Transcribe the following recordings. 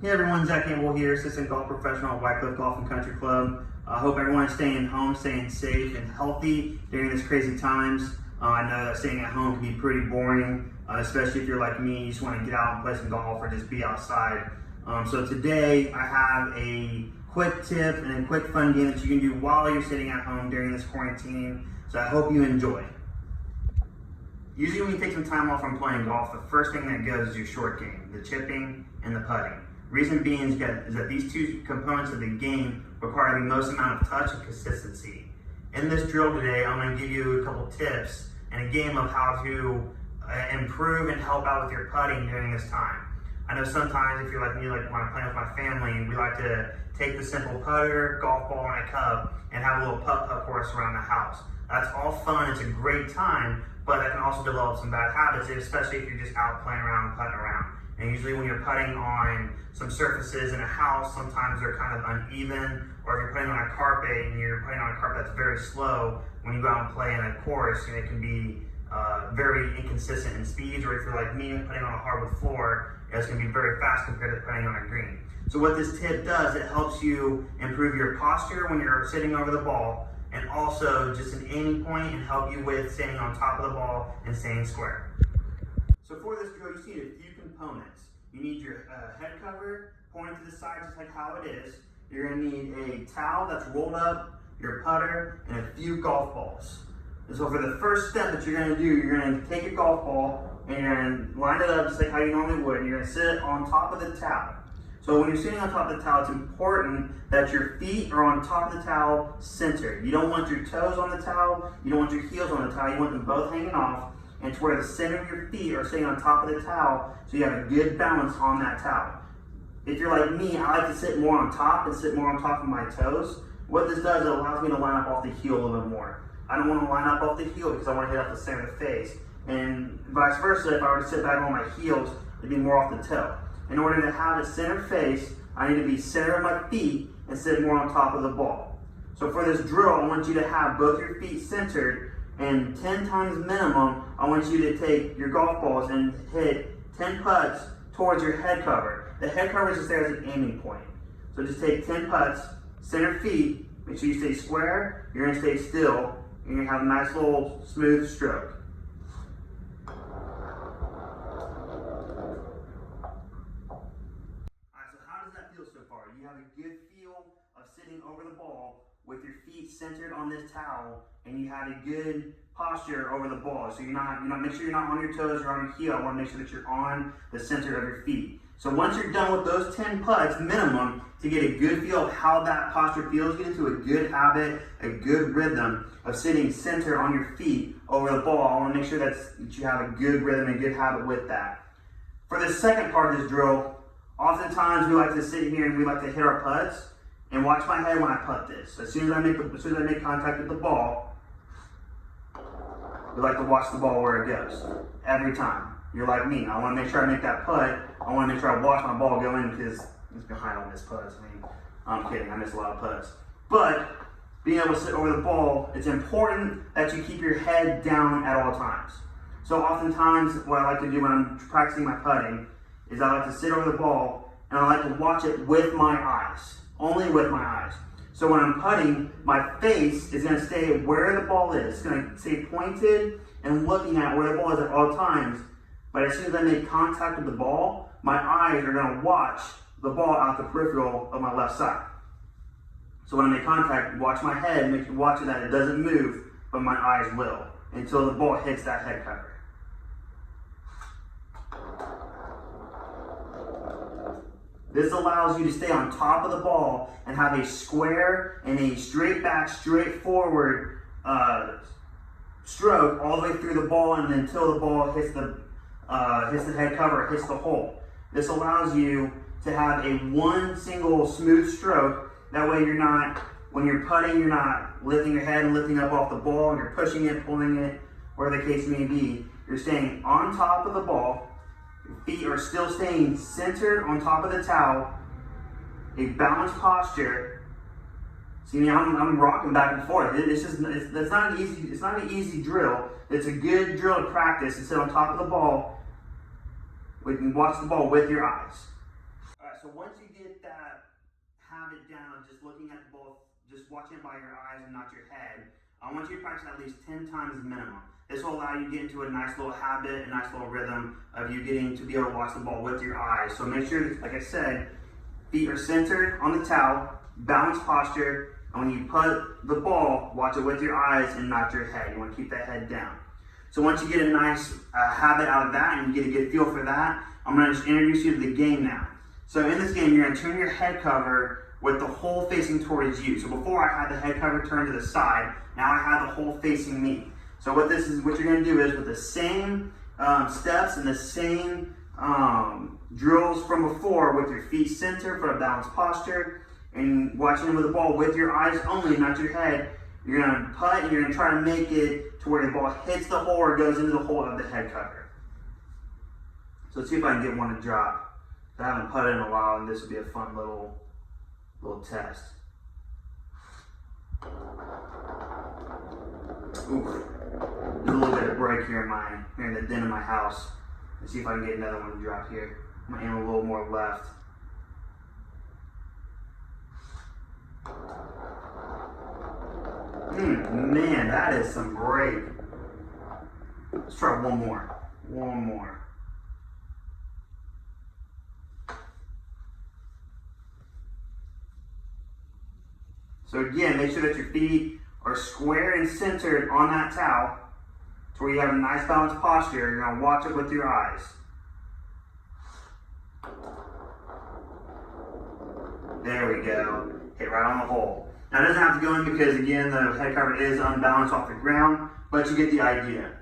Hey everyone, Zack Campbell here, assistant golf professional at White Cliff Golf and Country Club. I hope everyone is staying home, staying safe and healthy during these crazy times. I know that staying at home can be pretty boring, especially if you're like me, you just want to get out and play some golf or just be outside. So today I have a quick tip and a quick fun game that you can do while you're sitting at home during this quarantine. So I hope you enjoy. Usually when you take some time off from playing golf, the first thing that goes is your short game, the chipping and the putting. Reason being is that these two components of the game require the most amount of touch and consistency. In this drill today, I'm going to give you a couple tips and a game of how to improve and help out with your putting during this time. I know sometimes if you're like me, like when I'm playing with my family, we like to take the simple putter, golf ball, and a cup and have a little putt-putt for us around the house. That's all fun, it's a great time, but that can also develop some bad habits, especially if you're just out playing around and putting around. And usually when you're putting on some surfaces in a house, sometimes they're kind of uneven, or if you're putting on a carpet and you're putting on a carpet that's very slow, when you go out and play in a course, it can be very inconsistent in speeds, or if you're like me putting on a hardwood floor, it's going to be very fast compared to putting on a green. So what this tip does, it helps you improve your posture when you're sitting over the ball, and also just an aiming point and help you with staying on top of the ball and staying square. So for this drill, you need a few components. You need your head cover pointing to the side just like how it is. You're going to need a towel that's rolled up, your putter, and a few golf balls. And so for the first step that you're going to do, you're going to take your golf ball and you're going to line it up just like how you normally would, and you're going to sit on top of the towel. So when you're sitting on top of the towel, it's important that your feet are on top of the towel centered. You don't want your toes on the towel, you don't want your heels on the towel, you want them both hanging off, and to where the center of your feet are sitting on top of the towel so you have a good balance on that towel. If you're like me, I like to sit more on top and sit more on top of my toes. What this does, it allows me to line up off the heel a little bit more. I don't want to line up off the heel because I want to hit off the center of the face. And vice versa, if I were to sit back on my heels, it'd be more off the toe. In order to have a center face, I need to be center of my feet and sit more on top of the ball. So for this drill, I want you to have both your feet centered, and 10 times minimum, I want you to take your golf balls and hit 10 putts towards your head cover. The head cover is just there as an aiming point. So just take 10 putts, center feet, make sure you stay square, you're gonna stay still, and you're gonna have a nice little smooth stroke. So far, you have a good feel of sitting over the ball with your feet centered on this towel, and you have a good posture over the ball. So make sure you're not on your toes or on your heel. I want to make sure that you're on the center of your feet. So once you're done with those 10 putts minimum, to get a good feel of how that posture feels, get into a good habit, a good rhythm of sitting center on your feet over the ball. I want to make sure that you have a good rhythm and a good habit with that. For the second part of this drill, oftentimes we like to sit here and we like to hit our putts and watch my head when I putt this. As soon as I make contact with the ball, we like to watch the ball where it goes every time. You're like me. I want to make sure I make that putt. I want to make sure I watch my ball go in because it's behind on this putts. I mean, I'm kidding. I miss a lot of putts. But being able to sit over the ball, it's important that you keep your head down at all times. So oftentimes what I like to do when I'm practicing my putting is I like to sit over the ball and I like to watch it with my eyes, only with my eyes. So when I'm putting, my face is going to stay where the ball is. It's going to stay pointed and looking at where the ball is at all times. But as soon as I make contact with the ball, my eyes are going to watch the ball out the peripheral of my left side. So when I make contact, watch my head, watch it that it doesn't move, but my eyes will, until the ball hits that head cover. This allows you to stay on top of the ball and have a square and a straight back, straight forward stroke all the way through the ball and until the ball hits the head cover, hits the hole. This allows you to have a one single smooth stroke. That way when you're putting, you're not lifting your head and lifting up off the ball and you're pushing it, pulling it, whatever the case may be. You're staying on top of the ball. Your feet are still staying centered on top of the towel, a balanced posture. See, I'm rocking back and forth. It's not an easy drill. It's a good drill to practice and sit on top of the ball. We can watch the ball with your eyes. All right, So once you get that habit down of just looking at the ball, just watching it by your eyes and not your head, I want you to practice at least 10 times minimum. This will allow you to get into a nice little habit, a nice little rhythm of you getting to be able to watch the ball with your eyes. So make sure, like I said, feet are centered on the towel, balanced posture, and when you put the ball, watch it with your eyes and not your head. You want to keep that head down. So once you get a nice habit out of that and you get a good feel for that, I'm going to just introduce you to the game now. So in this game, you're going to turn your head cover with the hole facing towards you. So before I had the head cover turned to the side, now I have the hole facing me. So what you're going to do is with the same steps and the same drills from before, with your feet centered for a balanced posture and watching with the ball with your eyes only, not your head. You're going to putt and you're going to try to make it to where the ball hits the hole or goes into the hole of the head cover. So let's see if I can get one to drop. I haven't putted in a while, and this will be a fun little test. Oof. There's a little bit of break here in the den of my house. Let's see if I can get another one to drop here. I'm gonna aim a little more left. Man, that is some break. Let's try one more. One more. So again, make sure that your feet are square and centered on that towel to where you have a nice balanced posture. You're going to watch it with your eyes. There we go. Hit right on the hole. Now it doesn't have to go in because again, the head cover is unbalanced off the ground, but you get the idea.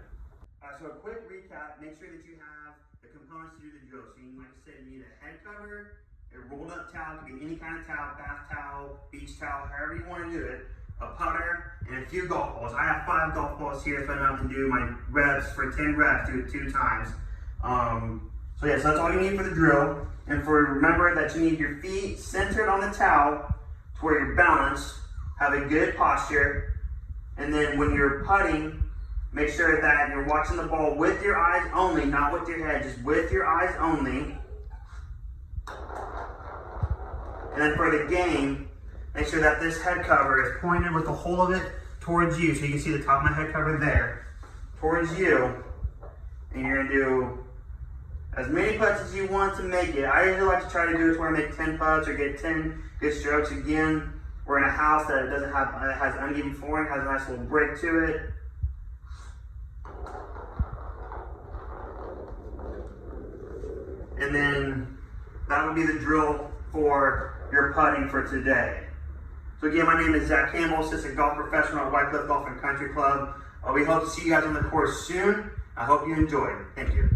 So a quick recap, make sure that you have the components to do the drill. So you, like I said, you need a head cover, a rolled up towel, it could be any kind of towel, bath towel, beach towel, however you want to do it, a putter, and a few golf balls. I have 5 golf balls here if I don't have to do my reps for 10 reps, do it 2 times. So yeah, so that's all you need for the drill. And remember that you need your feet centered on the towel to where you're balanced, have a good posture, and then when you're putting, make sure that you're watching the ball with your eyes only, not with your head, just with your eyes only. And then for the game, make sure that this head cover is pointed with the whole of it towards you. So you can see the top of my head cover there, towards you. And you're gonna do as many putts as you want to make it. I usually like to try to do it where I make 10 putts or get 10 good strokes. Again, we're in a house that has uneven flooring, has a nice little break to it. And then that would be the drill for your putting for today. So again, my name is Zack Campbell, assistant golf professional at White Cliff Golf and Country Club. We hope to see you guys on the course soon. I hope you enjoyed. Thank you.